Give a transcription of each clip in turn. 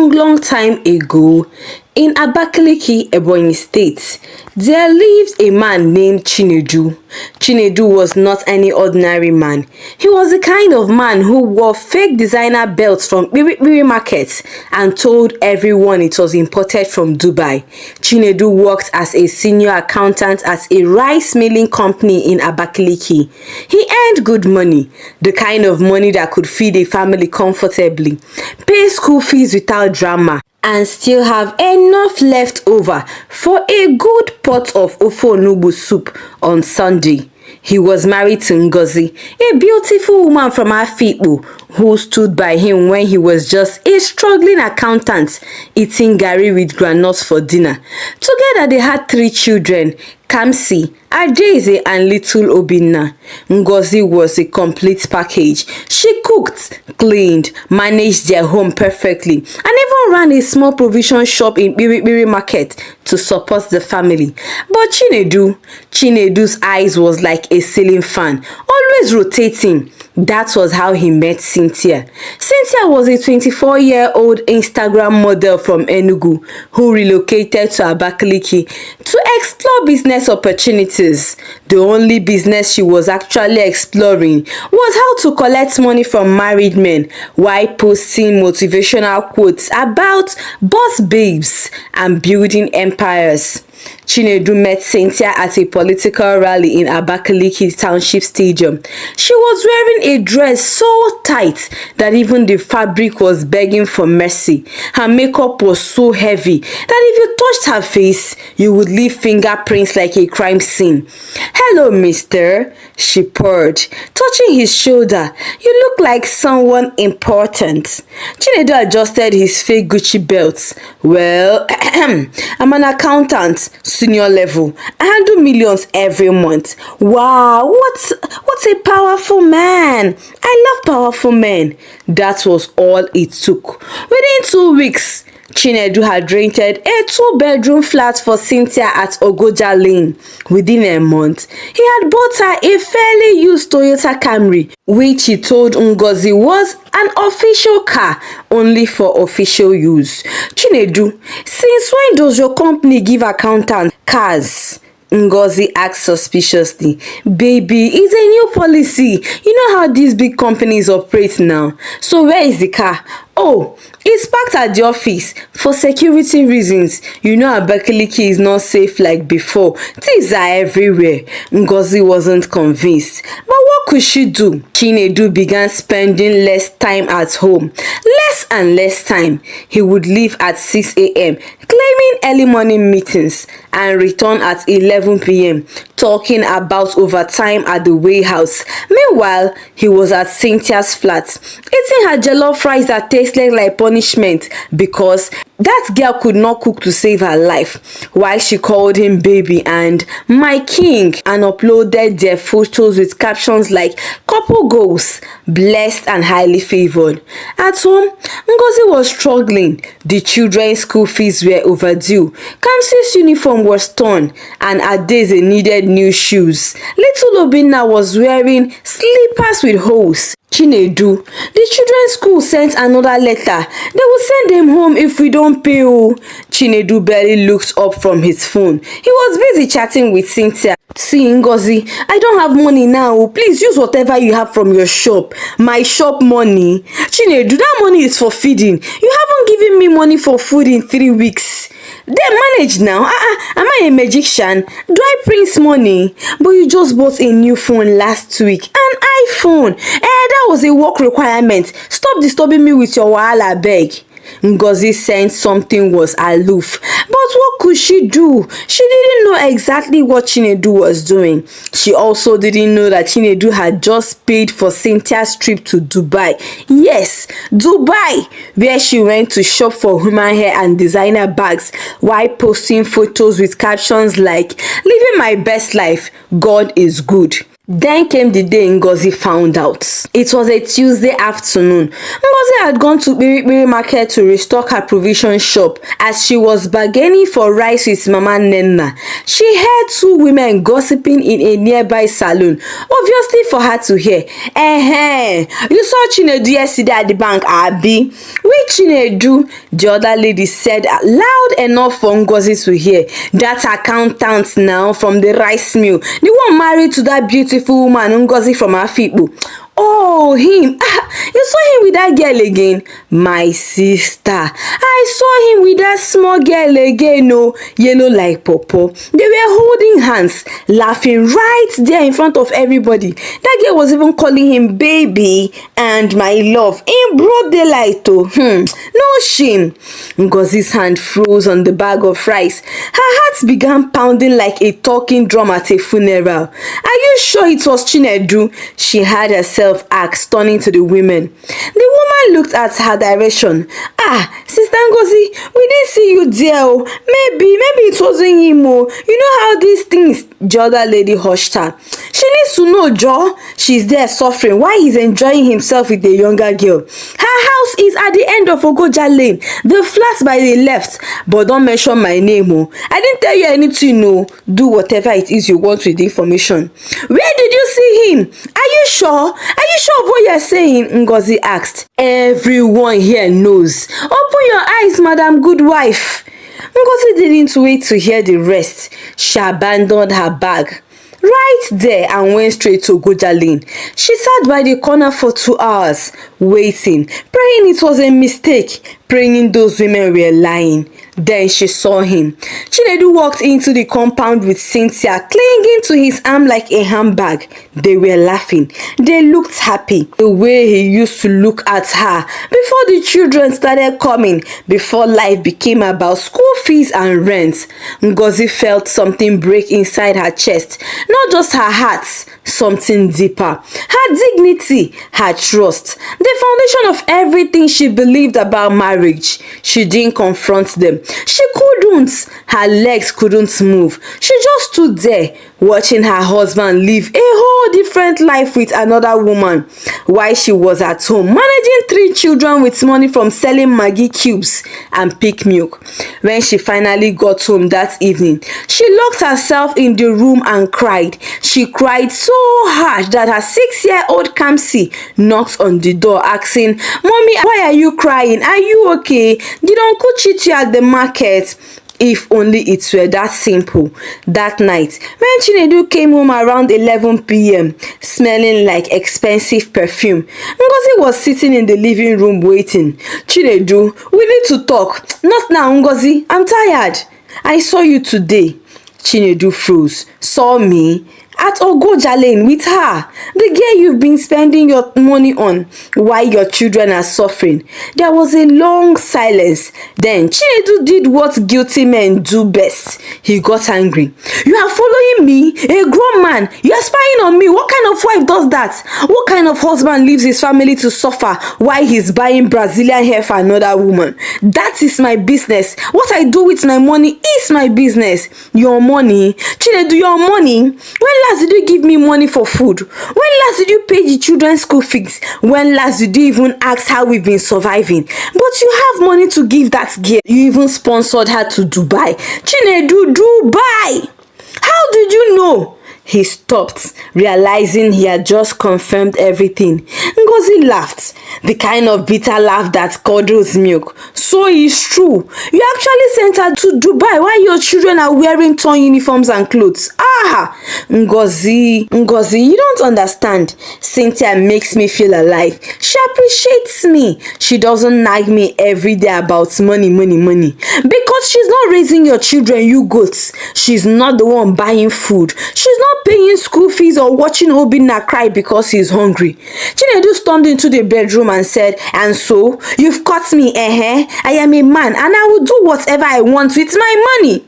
long time ago, in Abakaliki, Ebonyi State, there lived a man named Chinedu. Chinedu was not any ordinary man. He was the kind of man who wore fake designer belts from Reby markets and told everyone it was imported from Dubai. Chinedu worked as a senior accountant at a rice milling company in Abakaliki. He earned good money, the kind of money that could feed a family comfortably, pay school fees without drama, and still have enough left over for a good pot of ofonubu soup on Sunday. He was married to Ngozi, a beautiful woman from Afikpo, who stood by him when he was just a struggling accountant eating gari with granuts for dinner. Together they had 3 children, Kamsi, Adeze, and little Obinna. Ngozi was a complete package. She cooked, cleaned, managed their home perfectly, and even ran a small provision shop in Reby market to support the family. But Chinedu's eyes was like a ceiling fan, always rotating. That was how he met Cynthia. Cynthia was a 24-year-old Instagram model from Enugu who relocated to Abakaliki to explore business opportunities. The only business she was actually exploring was how to collect money from married men while posting motivational quotes about boss babes and building empires. Chinedu met Cynthia at a political rally in Abakaliki Township Stadium. She was wearing a dress so tight that even the fabric was begging for mercy. Her makeup was so heavy that if you touched her face, you would leave fingerprints like a crime scene. "Hello, mister," she purred, touching his shoulder. "You look like someone important." Chinedu adjusted his fake Gucci belt. "Well, I'm an accountant, senior level. I handle millions every month." "Wow, what a powerful man. I love powerful men." That was all it took. Within 2 weeks, Chinedu had rented a 2-bedroom flat for Cynthia at Ogoja Lane. Within a month, he had bought her a fairly used Toyota Camry, which he told Ngozi was an official car only for official use. "Chinedu, since when does your company give accountants cars?" Ngozi asked suspiciously. "Baby, it's a new policy. You know how these big companies operate now. So where is the car?" "Oh, it's parked at the office for security reasons. You know Abakaliki is not safe like before. Thieves are everywhere." Ngozi wasn't convinced. But what could she do? Chinedu began spending less time at home. Less and less time. He would leave at 6 a.m. claiming early morning meetings and return at 11 p.m. talking about overtime at the warehouse. Meanwhile, he was at Cynthia's flat, eating her jollof rice that tasted like punishment because that girl could not cook to save her life, while she called him baby and my king and uploaded their photos with captions like "couple goals, blessed and highly favored." At home, Ngozi was struggling. The children's school fees were overdue. Kamsi's uniform was torn and Adeze needed new shoes. Little Obinna was wearing slippers with holes. "Chinedu, the children's school sent another letter. They will send them home if we don't pay." Chinedu barely looked up from his phone. He was busy chatting with Cynthia. "See, Ngozi, I don't have money now. Please use whatever you have from your shop." "My shop money? Chinedu, that money is for feeding. You haven't given me money for food in 3 weeks. Then manage now. Am I a magician? Do I print money?" "But you just bought a new phone last week." "An iPhone? That was a work requirement. Stop disturbing me with your wahala, beg." Ngozi sensed something was aloof. But what could she do? She didn't know exactly what Chinedu was doing. She also didn't know that Chinedu had just paid for Cynthia's trip to Dubai. Yes, Dubai, where she went to shop for human hair and designer bags while posting photos with captions like "living my best life, God is good." Then came the day Ngozi found out. It was a Tuesday afternoon. Ngozi had gone to Reby market to restock her provision shop. As she was bargaining for rice with Mama Nenna, she heard two women gossiping in a nearby salon, obviously for her to hear. You saw Chinedu yesterday at the bank, Abi? Which Chinedu? The other lady said loud enough for Ngozi to hear. That accountant now from the rice mill, the one married to that beautiful woman Ngozi from Afikpo. Oh, him. You saw him with that girl again? My sister. I saw him with that small girl again, no, yellow like pawpaw. They were holding hands, laughing right there in front of everybody. That girl was even calling him baby and my love in broad daylight, oh. No shame. Ngozi's hand froze on the bag of rice. Her heart began pounding like a talking drum at a funeral. Are you sure it was Chinedu? She had herself asked, turning to the women. The woman looked at her direction. Sister Ngozi, we didn't see you there. Oh. Maybe it wasn't him. Oh. You know how these things. The other lady hushed her. She needs to know, Joe. She's there suffering while he's enjoying himself with a younger girl. Her house is at the end of Ogoja Lane, the flat by the left. But don't mention my name. Oh. I didn't tell you anything. No. Do whatever it is you want with the information. Where did you see him? Are you sure? Are you sure of what you're saying? Ngozi asked. Everyone here knows. Open your eyes, Madam Goodwife. Ngozi didn't wait to hear the rest. She abandoned her bag right there and went straight to Ogoja Lane. She sat by the corner for 2 hours, waiting, praying it was a mistake, praying those women were lying. Then she saw him. Chinedu walked into the compound with Cynthia clinging to his arm like a handbag. They were laughing. They looked happy. The way he used to look at her before the children started coming, before life became about school fees and rent. Ngozi felt something break inside her chest. Not just her heart, something deeper. Her dignity, her trust, the foundation of everything she believed about marriage. She didn't confront them. She couldn't. Her legs couldn't move. She just stood there, watching her husband live a whole different life with another woman, while she was at home managing 3 children with money from selling Maggi cubes and peak milk. When she finally got home that evening, she locked herself in the room and cried. She cried so hard that her 6-year-old Kamsi knocked on the door asking, "Mommy, why are you crying? Are you okay? Did Uncle cheat you at the market?" If only it were that simple. That night, when Chinedu came home around 11 p.m., smelling like expensive perfume, Ngozi was sitting in the living room waiting. "Chinedu, we need to talk." "Not now, Ngozi. I'm tired." "I saw you today." Chinedu froze. "Saw me?" "At Ogoja Lane with her, the girl you've been spending your money on while your children are suffering." There was a long silence. Then Chinedu did what guilty men do best. He got angry. "You are following me, a grown man. You are spying on me. What kind of wife does that? What kind of husband leaves his family to suffer while he's buying Brazilian hair for another woman? That is my business. What I do with my money is my business." "Your money? Chinedu, your money? When last did you give me money for food? When last did you pay the children's school fees? When last did you even ask how we've been surviving? But you have money to give that girl. You even sponsored her to Dubai. Chinedu, Dubai! How did you know?" He stopped, realizing he had just confirmed everything. Ngozi laughed, the kind of bitter laugh that curdles milk. "So it's true. You actually sent her to Dubai while your children are wearing torn uniforms and clothes." Ngozi, you don't understand. Cynthia makes me feel alive. She appreciates me. She doesn't nag me every day about money. Because she's not raising your children, you goats. She's not the one buying food. She's not paying school fees or watching Obinna cry because he's hungry. Chinedu stormed into the bedroom and said, "And so, you've caught me, I am a man and I will do whatever I want with my money."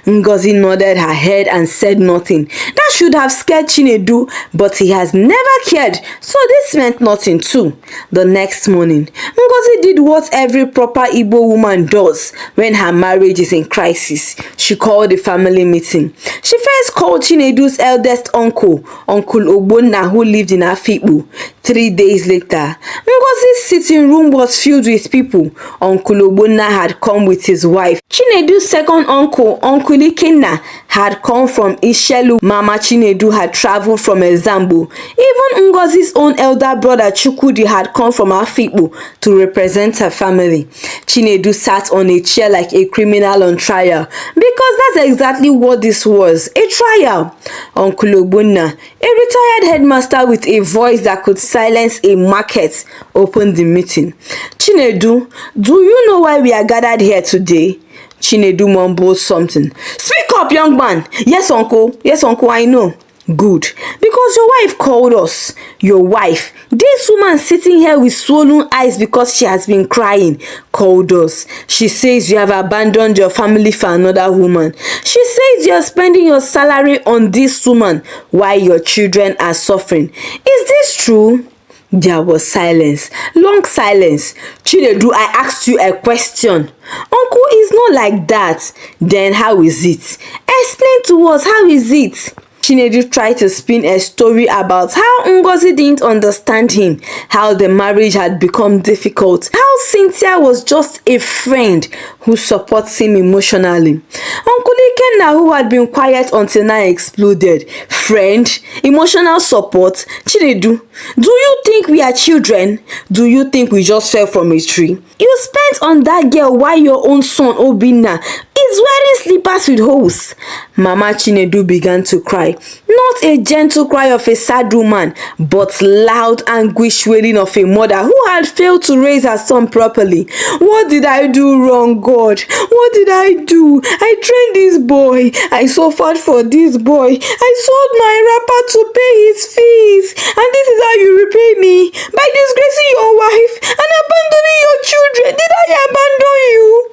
Ngozi nodded her head and said nothing. That should have scared Chinedu, but he has never cared, so this meant nothing too. The next morning, Ngozi did what every proper Igbo woman does when her marriage is in crisis. She called a family meeting. She first called Chinedu's eldest uncle, Uncle Ogbonna, who lived in Afikpo. 3 days later, Ngozi's sitting room was filled with people. Uncle Ogbonna had come with his wife. Chinedu's second uncle, Uncle Ikenna, had come from Ishelu. Mama Chinedu had traveled from Ezambo. Even Ngozi's own elder brother Chukwudi had come from Afikpo to represent her family. Chinedu sat on a chair like a criminal on trial, because that's exactly what this was, a trial. Uncle Ogbonna, a retired headmaster with a voice that could silence a market, opened the meeting. Chinedu, do you know why we are gathered here today? Chinedu mumbled something. Speak up, young man. Yes, uncle. Yes, uncle, I know. Good. Because your wife called us. Your wife, this woman sitting here with swollen eyes because she has been crying, called us. She says you have abandoned your family for another woman. She says you are spending your salary on this woman while your children are suffering. Is this true? There was silence. Long silence. Chinedu, I asked you a question. Uncle, is not like that. Then how is it? Explain to us, how is it? Chinedu tried to spin a story about how Ngozi didn't understand him, how the marriage had become difficult, how Cynthia was just a friend who supports him emotionally. Uncle Ikenna, who had been quiet until now, exploded. Friend? Emotional support? Chinedu, do you think we are children? Do you think we just fell from a tree? You spent on that girl while your own son Obinna is wearing slippers with holes. Mama Chinedu began to cry. Not a gentle cry of a sad woman, but loud anguish wailing of a mother who had failed to raise her son properly. What did I do wrong, God? What did I do? I trained this boy. I suffered for this boy. I sold my wrapper to pay his fees. And this is how you repay me? By disgracing your wife and abandoning your children. Did I abandon you?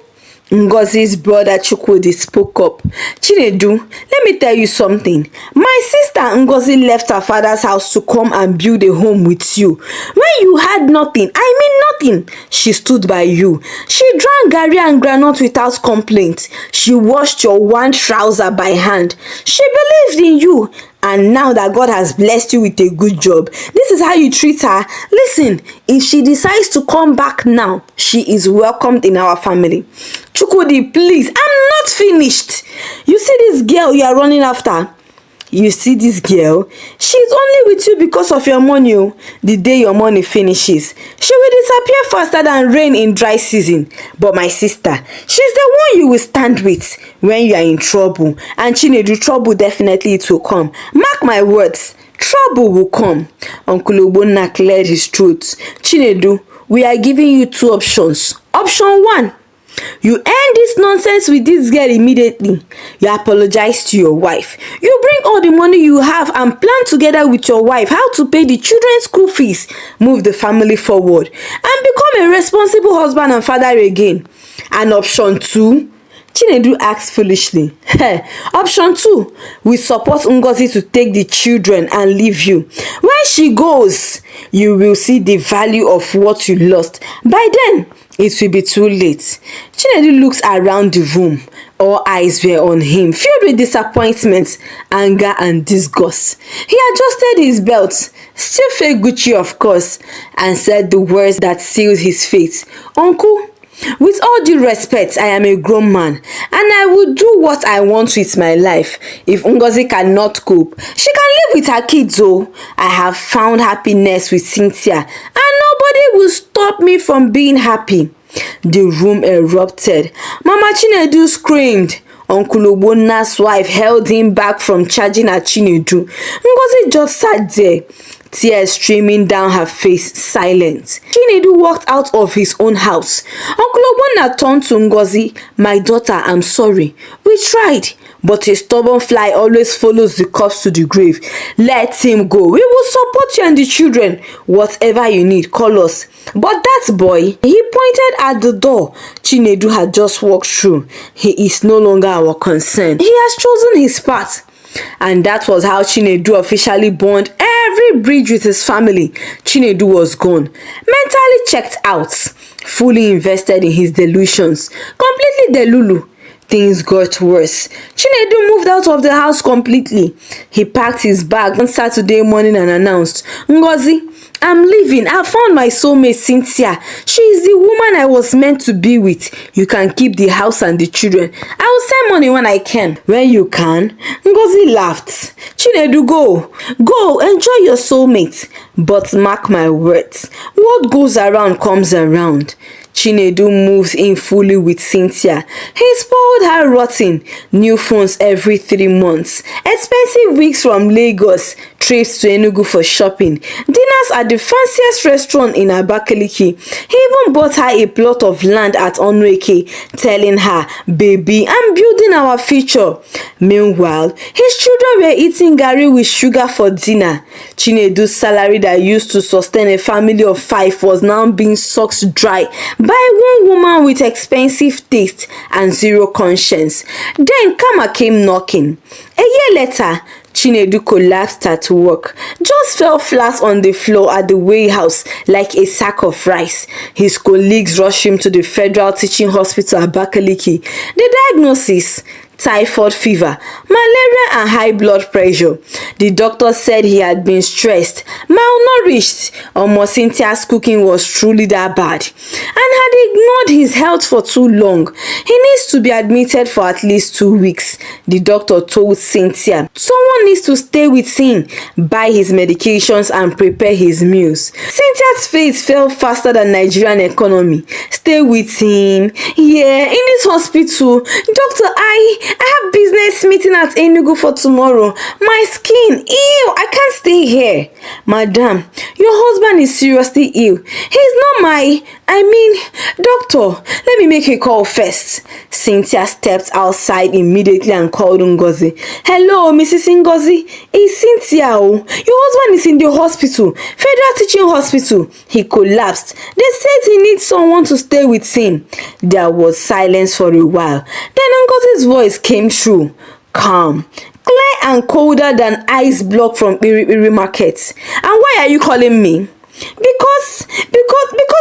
Ngozi's brother Chukwudi spoke up. Chinedu, let me tell you something. My sister Ngozi left her father's house to come and build a home with you. When you had nothing, I mean nothing, she stood by you. She drank garri and groundnut without complaint. She washed your one trouser by hand. She believed in you. And now that God has blessed you with a good job, this is how you treat her. Listen, if she decides to come back now, she is welcomed in our family. Chukwudi, please, I'm not finished. You see this girl you are running after? You see this girl? She's only with you because of your money. The day your money finishes, she will disappear faster than rain in dry season. But my sister, she's the one you will stand with when you are in trouble. And Chinedu, trouble definitely it will come. Mark my words, trouble will come. Uncle Ogbonna cleared his throat. Chinedu, we are giving you two options. Option 1. You end this nonsense with this girl immediately. You apologize to your wife. You bring all the money you have and plan together with your wife how to pay the children's school fees, move the family forward, and become a responsible husband and father again. And option 2, Chinedu asked foolishly. Option 2, we support Ngozi to take the children and leave you. When she goes, you will see the value of what you lost. By then, it will be too late. Chinedu looks around the room. All eyes were on him, filled with disappointment, anger, and disgust. He adjusted his belt, still fake Gucci of course, and said the words that sealed his fate. Uncle, with all due respect, I am a grown man, and I will do what I want with my life. If Ngozi cannot cope, she can live with her kids. Oh, I have found happiness with Cynthia, and nobody will stop me from being happy. The room erupted. Mama Chinedu screamed. Uncle Ogbonna's wife held him back from charging at Chinedu. Ngozi just sat there, tears streaming down her face, silent. Chinedu walked out of his own house. Uncle Ogbonna turned to Ngozi. My daughter, I'm sorry. We tried, but a stubborn fly always follows the corpse to the grave. Let him go. We will support you and the children. Whatever you need, call us. But that boy, he pointed at the door Chinedu had just walked through. He is no longer our concern. He has chosen his path. And that was how Chinedu officially burned every bridge with his family. Chinedu was gone, mentally checked out, fully invested in his delusions, completely delulu. Things got worse. Chinedu moved out of the house completely. He packed his bag on Saturday morning and announced, "Ngozi, I'm leaving. I found my soulmate Cynthia. She is the woman I was meant to be with. You can keep the house and the children. I will send money when I can." "When you can?" Ngozi laughed. "Chinedu, go. Go, enjoy your soulmate. But mark my words, what goes around comes around." Chinedu moves in fully with Cynthia. He spoiled her rotten. New phones every 3 months. Expensive wigs from Lagos. Trips to Enugu for shopping. Dinners at the fanciest restaurant in Abakaliki. He even bought her a plot of land at Onweke, telling her, "Baby, I'm building our future." Meanwhile, his children were eating garri with sugar for dinner. Chinedu's salary that used to sustain a family of 5 was now being sucked dry by one woman with expensive taste and zero conscience. Then Kama came knocking. A year later, Chinedu collapsed at work, just fell flat on the floor at the warehouse like a sack of rice. His colleagues rushed him to the Federal Teaching Hospital Abakaliki. The diagnosis: typhoid fever, malaria and high blood pressure. The doctor said he had been stressed, malnourished, or Cynthia's cooking was truly that bad, and had ignored his health for too long. He needs to be admitted for at least 2 weeks. The doctor told Cynthia someone needs to stay with him, buy his medications and prepare his meals. Cynthia's face fell faster than Nigerian economy. Stay with him? Yeah, in this hospital. Doctor, I have business meeting at Enugu for tomorrow. My skin, ew, I can't stay here. Madam, your husband is seriously ill. He's not doctor, let me make a call first. Cynthia stepped outside immediately and called Ngozi. "Hello, Mrs. Ngozi, it's Cynthia. Your husband is in the hospital, Federal Teaching Hospital. He collapsed. They said he needs someone to stay with him." There was silence for a while. Then Ngozi's voice came through, calm, clear and colder than ice block from Iri market. "And why are you calling me?" Because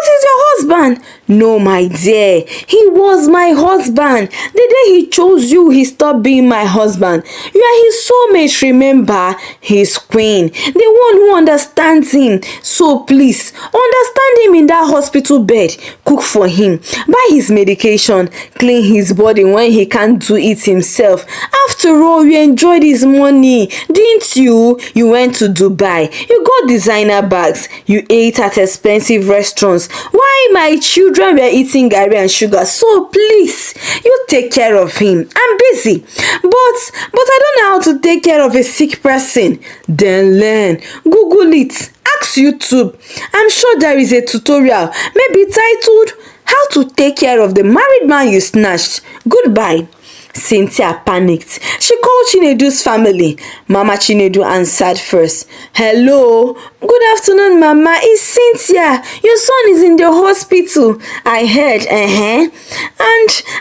he's your husband." "No, my dear, he was my husband. The day he chose you, he stopped being my husband. You are his soulmate, remember? His queen, the one who understands him. So please, understand him in that hospital bed. Cook for him, buy his medication, clean his body when he can't do it himself. After all, you enjoyed his money, didn't you? You went to Dubai, you got designer bags, you ate at expensive restaurants. Why my children were eating garri and sugar? So please, you take care of him. I'm busy, but I don't know how to take care of a sick person." "Then learn. Google it. Ask YouTube. I'm sure there is a tutorial, maybe titled 'How to Take Care of the Married Man You Snatched.' Goodbye." Cynthia panicked. She called Chinedu's family. Mama Chinedu answered first. "Hello, good afternoon, Mama. It's Cynthia. Your son is in the hospital. I heard, and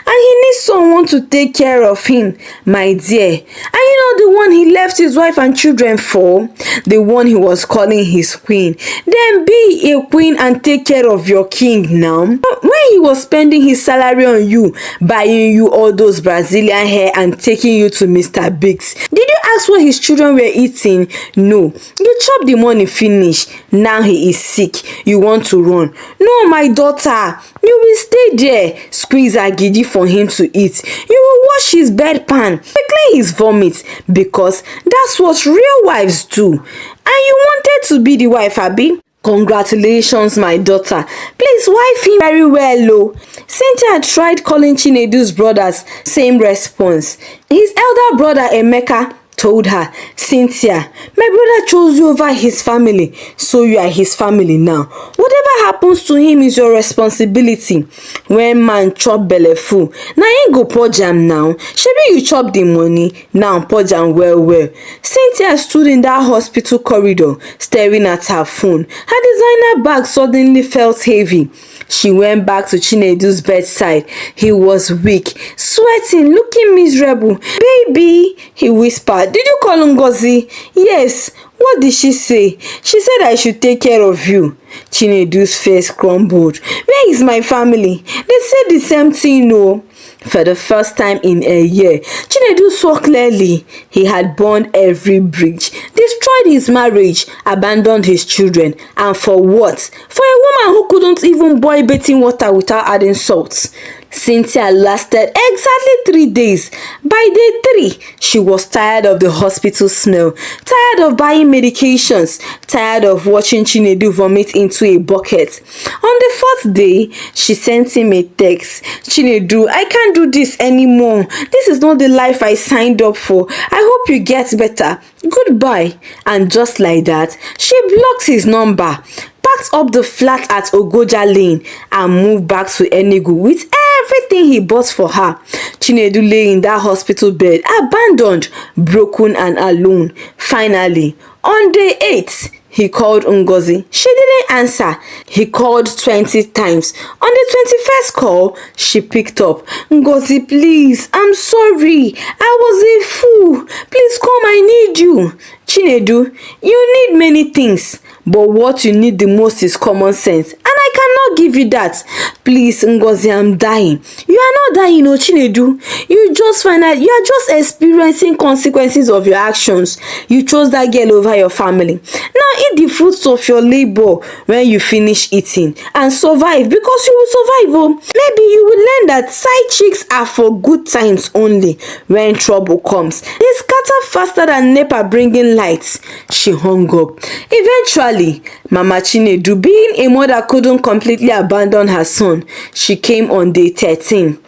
he needs someone to take care of him, my dear. And you know the one he left his wife and children for? The one he was calling his queen. Then be a queen and take care of your king now. When he was spending his salary on you, buying you all those Brazilian hair and taking you to Mr. Biggs, did you ask what his children were eating? No. You chopped the money finish. Now he is sick. You want to run. No, my daughter. You will stay there. Squeeze agidi for him to eat. You will wash his bedpan, clean his vomit, because that's what real wives do. And you wanted to be the wife, Abi? Congratulations, my daughter. Please wife him very well, oh." Cynthia had tried calling Chinedu's brothers. Same response. His elder brother Emeka told her, "Cynthia, my brother chose you over his family, so you are his family now. Whatever happens to him is your responsibility. When man chop belle full, now ain't go pour jam now. Shebi you chop the money, now pour jam well. Cynthia stood in that hospital corridor, staring at her phone. Her designer bag suddenly felt heavy. She went back to Chinedu's bedside. He was weak, sweating, looking miserable. "Baby," he whispered, "did you call Ngozi?" "Yes." "What did she say?" "She said I should take care of you." Chinedu's face crumbled. "Where is my family? They said the same thing, no." For the first time in a year, Chinedu saw clearly. He had burned every bridge, destroyed his marriage, abandoned his children. And for what? For a woman who couldn't even boil bathing water without adding salt. Cynthia lasted exactly 3 days. By day 3, she was tired of the hospital smell, tired of buying medications, tired of watching Chinedu vomit into a bucket. On the 4th day, she sent him a text. "Chinedu, I can't do this anymore. This is not the life I signed up for. I hope you get better. Goodbye." And just like that, she blocked his number, packed up the flat at Ogoja Lane, and moved back to Enugu with everything he bought for her. Chinedu lay in that hospital bed, abandoned, broken and alone. Finally, on day 8, he called Ngozi. She didn't answer. He called 20 times. On the 21st call, she picked up. "Ngozi, please, I'm sorry. I was a fool. Please come, I need you." "Chinedu, you need many things, but what you need the most is common sense, and I cannot give you that. Please, Ngozi, I'm dying." "You are not dying, no, Chinedu. You just find out you are just experiencing consequences of your actions. You chose that girl over your family. Now eat the fruits of your labor when you finish eating and survive, because you will survive. Oh, maybe you will learn that side chicks are for good times only. When trouble comes, they scatter faster than NEPA bringing lights." She hung up. Eventually, Mama Chinedu, being a mother, couldn't completely abandon her son. She came on day 13.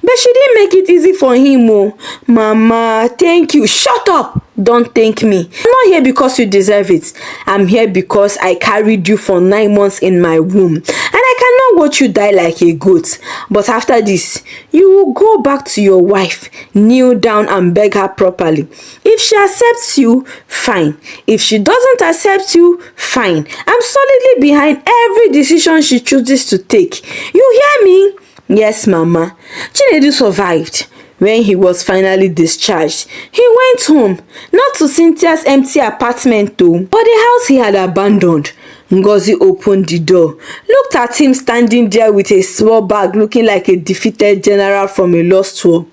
But she didn't make it easy for him. "Oh, Mama, thank you." "Shut up. Don't thank me. I'm not here because you deserve it. I'm here because I carried you for 9 months in my womb, and I cannot watch you die like a goat. But after this, you will go back to your wife, kneel down and beg her properly. If she accepts you, fine. If she doesn't accept you, fine. I'm solidly behind every decision she chooses to take. You hear me?" "Yes, Mama." Chinedu survived. When he was finally discharged, he went home, not to Cynthia's empty apartment though, but the house he had abandoned. Ngozi opened the door, looked at him standing there with a small bag looking like a defeated general from a lost war.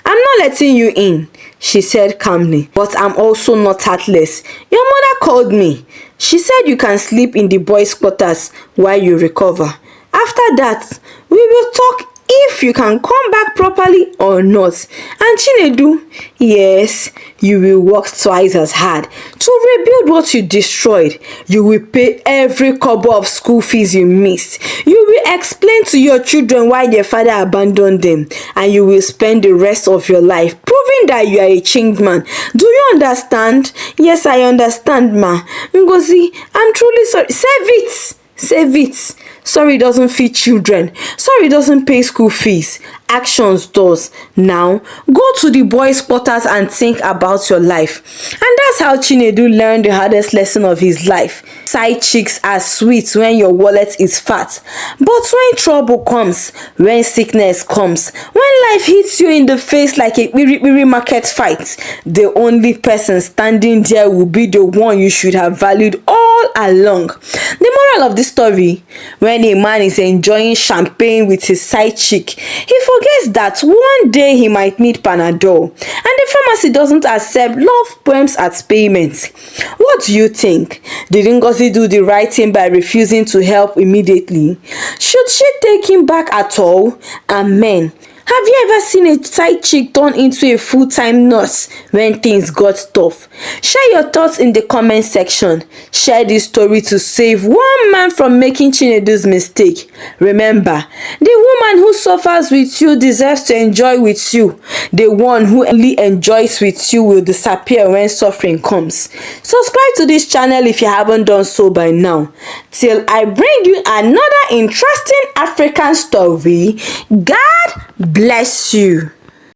"I'm not letting you in," she said calmly, "but I'm also not heartless. Your mother called me. She said you can sleep in the boys' quarters while you recover. After that, we will talk if you can come back properly or not. And Chinedu, yes, you will work twice as hard to rebuild what you destroyed. You will pay every kobo of school fees you missed. You will explain to your children why their father abandoned them. And you will spend the rest of your life proving that you are a changed man. Do you understand?" "Yes, I understand, Ma." "Ngozi, I'm truly sorry." "Save it. Save it. Sorry doesn't feed children. Sorry doesn't pay school fees. Actions does. Now, go to the boys' quarters and think about your life." And that's how Chinedu learned the hardest lesson of his life. Side chicks are sweet when your wallet is fat. But when trouble comes, when sickness comes, when life hits you in the face like a biri market fight, the only person standing there will be the one you should have valued all along. The moral of this story: when a man is enjoying champagne with his side chick, he forgets that one day he might need Panadol, and the pharmacy doesn't accept love poems as payment. What do you think? Did Ngozi do the right thing by refusing to help immediately? Should she take him back at all? Amen. Have you ever seen a side chick turn into a full-time nurse when things got tough? Share your thoughts in the comment section. Share this story to save one man from making Chinedu's mistake. Remember, the woman who suffers with you deserves to enjoy with you. The one who only enjoys with you will disappear when suffering comes. Subscribe to this channel if you haven't done so by now. Till I bring you another interesting African story, God bless you.